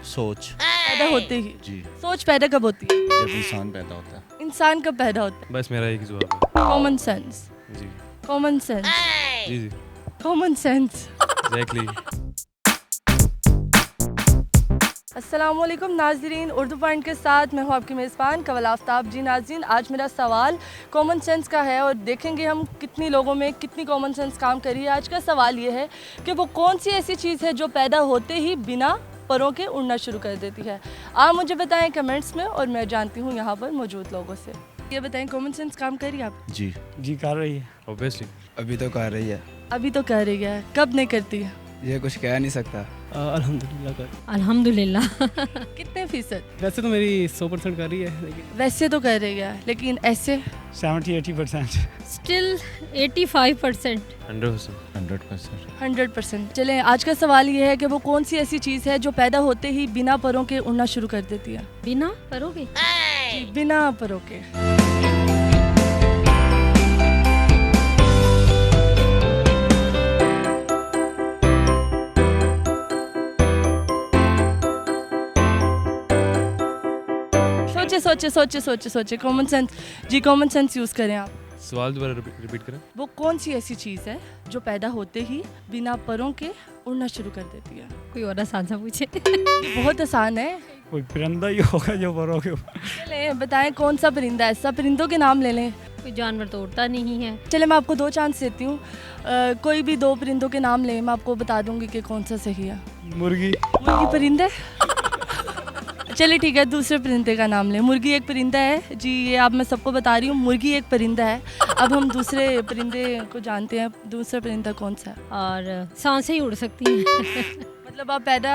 सोच। पैदा होते ही जी। सोच पैदा कब होती है? जब इंसान पैदा होता है। इंसान कब पैदा होता है? बस मेरा एक ही जवाब है। Common sense. जी कॉमन सेंस। जी जी कॉमन सेंस। एग्जैक्टली। अस्सलामुअलैकुम नाज़रीन, उर्दू पॉइंट के साथ मैं हूँ आपकी मेज़बान कवल आफ्ताब। जी नाज़रीन, आज मेरा सवाल कॉमन सेंस का है और देखेंगे हम कितनी लोगों में कितनी कॉमन सेंस काम करी है। आज का सवाल ये है कि वो कौन सी ऐसी चीज़ है जो पैदा होते ही बिना परों के उड़ना शुरू कर देती है। आप मुझे बताएं कमेंट्स में और मैं जानती हूँ यहाँ पर मौजूद लोगों से। ये बताएं, कॉमन सेंस काम करी आप? जी कर रही है। ऑब्वियसली अभी तो कर रही है। अभी तो कर रही है, कब नहीं करती है? ये कुछ कह नहीं सकता। अल्हम्दुलिल्लाह कर। अल्हम्दुलिल्लाह। कितने फीसद? वैसे तो मेरी 100% कर रही है, लेकिन वैसे तो कर रही है, लेकिन ऐसे 70-80%। स्टिल 85%। 100%। 100%। चलें, आज का सवाल ये है कि वो कौन सी ऐसी चीज़ है जो पैदा होते ही बिना परों के उड़ना शुरू कर देती है? बिना परोगे? जी, बिना परों के। सोचे कॉमन सेंस। जी, कॉमन सेंस यूज़ करें आप। सवाल दोबारा रिपीट करें। वो कौन सी ऐसी चीज़ है जो पैदा होते ही बिना परों के उड़ना शुरू कर देती है? कोई और आसान सा पूछे। ये बहुत आसान है। कोई परिंदा ही होगा जो परों के चलें, बताएं कौन सा परिंदा है? ऐसा परिंदों के नाम ले लें। कोई जानवर तो उड़ता नहीं है। चले, मैं आपको 2 चांस देती हूँ। कोई भी 2 परिंदों के नाम लें, मैं आपको बता दूंगी कि कौन सा सही है। मुर्गी। मुर्गी परिंदा है? चलिए ठीक है, दूसरे परिंदे का नाम लें। मुर्गी एक परिंदा है जी, ये आप मैं सबको बता रही हूँ, मुर्गी एक परिंदा है। अब हम दूसरे परिंदे को जानते हैं। दूसरा परिंदा कौन सा है? और सांसें ही उड़ सकती हैं। मतलब आप पैदा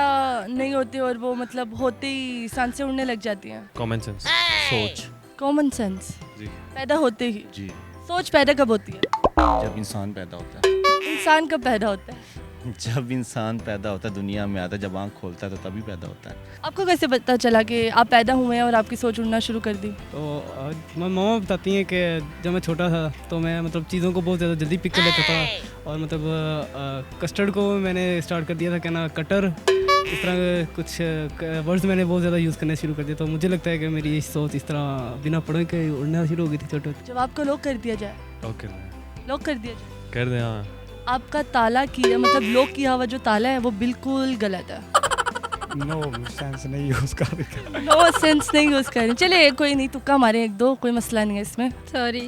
नहीं होते और वो मतलब होते ही सांसें उड़ने लग जाती हैं। Common sense. सोच। Common sense. जी पैदा होते ही। जी। सोच पैदा कब होती है? जब इंसान पैदा होता है। इंसान कब पैदा होता है? जब इंसान पैदा होता है, दुनिया में आता है, जब आँख खोलता है तो तभी पैदा होता है। आपको कैसे पता चला कि आप पैदा हुए हैं और आपकी सोच उड़ना शुरू कर दी? तो मामा बताती हैं कि जब मैं छोटा था तो मैं मतलब चीज़ों को बहुत ज़्यादा जल्दी पिक कर लेता था, और मतलब कस्टर्ड को मैंने स्टार्ट कर दिया था कहना कटर। इस तरह के कुछ वर्ड्स मैंने बहुत ज़्यादा यूज़ करने शुरू कर दिया। तो मुझे लगता है कि मेरी सोच इस तरह बिना पढ़े के उड़ना शुरू हो गई थी छोटे। जवाब को लॉक कर दिया जाए? ओके लॉक कर दिया जाए। कर दें। हाँ, आपका ताला किया मतलब लॉक किया हुआ जो ताला है वो बिल्कुल गलत है। नो सेंस नहीं यूज कर रही। नो सेंस नहीं यूज़ करें। चले, कोई नहीं, तुक्का मारें 1-2, कोई मसला नहीं है इसमें। सॉरी।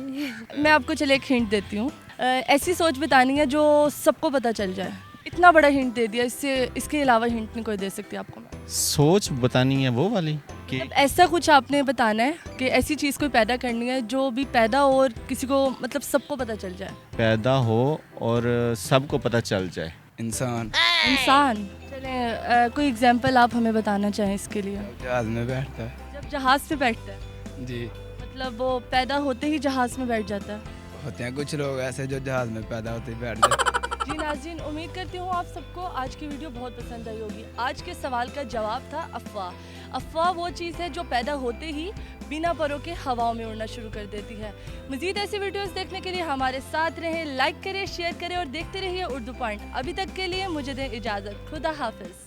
मैं आपको चले एक हिंट देती हूँ। ऐसी सोच बतानी है जो सबको पता चल जाए। इतना बड़ा हिंट दे दिया, इसके अलावा हिंट नहीं कोई दे सकती आपको मैं। सोच बतानी है वो वाली कि मतलब ऐसा कुछ आपने बताना है कि ऐसी चीज़ कोई पैदा करनी है जो भी पैदा हो और किसी को मतलब सबको पता चल जाए। पैदा हो और सबको पता चल जाए। इंसान इंसान। चलें, कोई एग्जांपल आप हमें बताना चाहें इसके लिए? जहाज में बैठता है। जब जहाज़ पे बैठता है, जी। मतलब वो पैदा होते ही जहाज़ में बैठ जाता है। होते हैं कुछ लोग ऐसे जो जहाज में पैदा होते ही बैठ जाते। जी नाज़रीन, उम्मीद करती हूँ आप सबको आज की वीडियो बहुत पसंद आई होगी। आज के सवाल का जवाब था अफवाह। अफवाह वो चीज़ है जो पैदा होते ही बिना परों के हवाओं में उड़ना शुरू कर देती है। मज़ीद ऐसी वीडियोस देखने के लिए हमारे साथ रहें, लाइक करें, शेयर करें और देखते रहिए उर्दू पॉइंट। अभी तक के लिए मुझे दें इजाज़त। खुदा हाफिज़।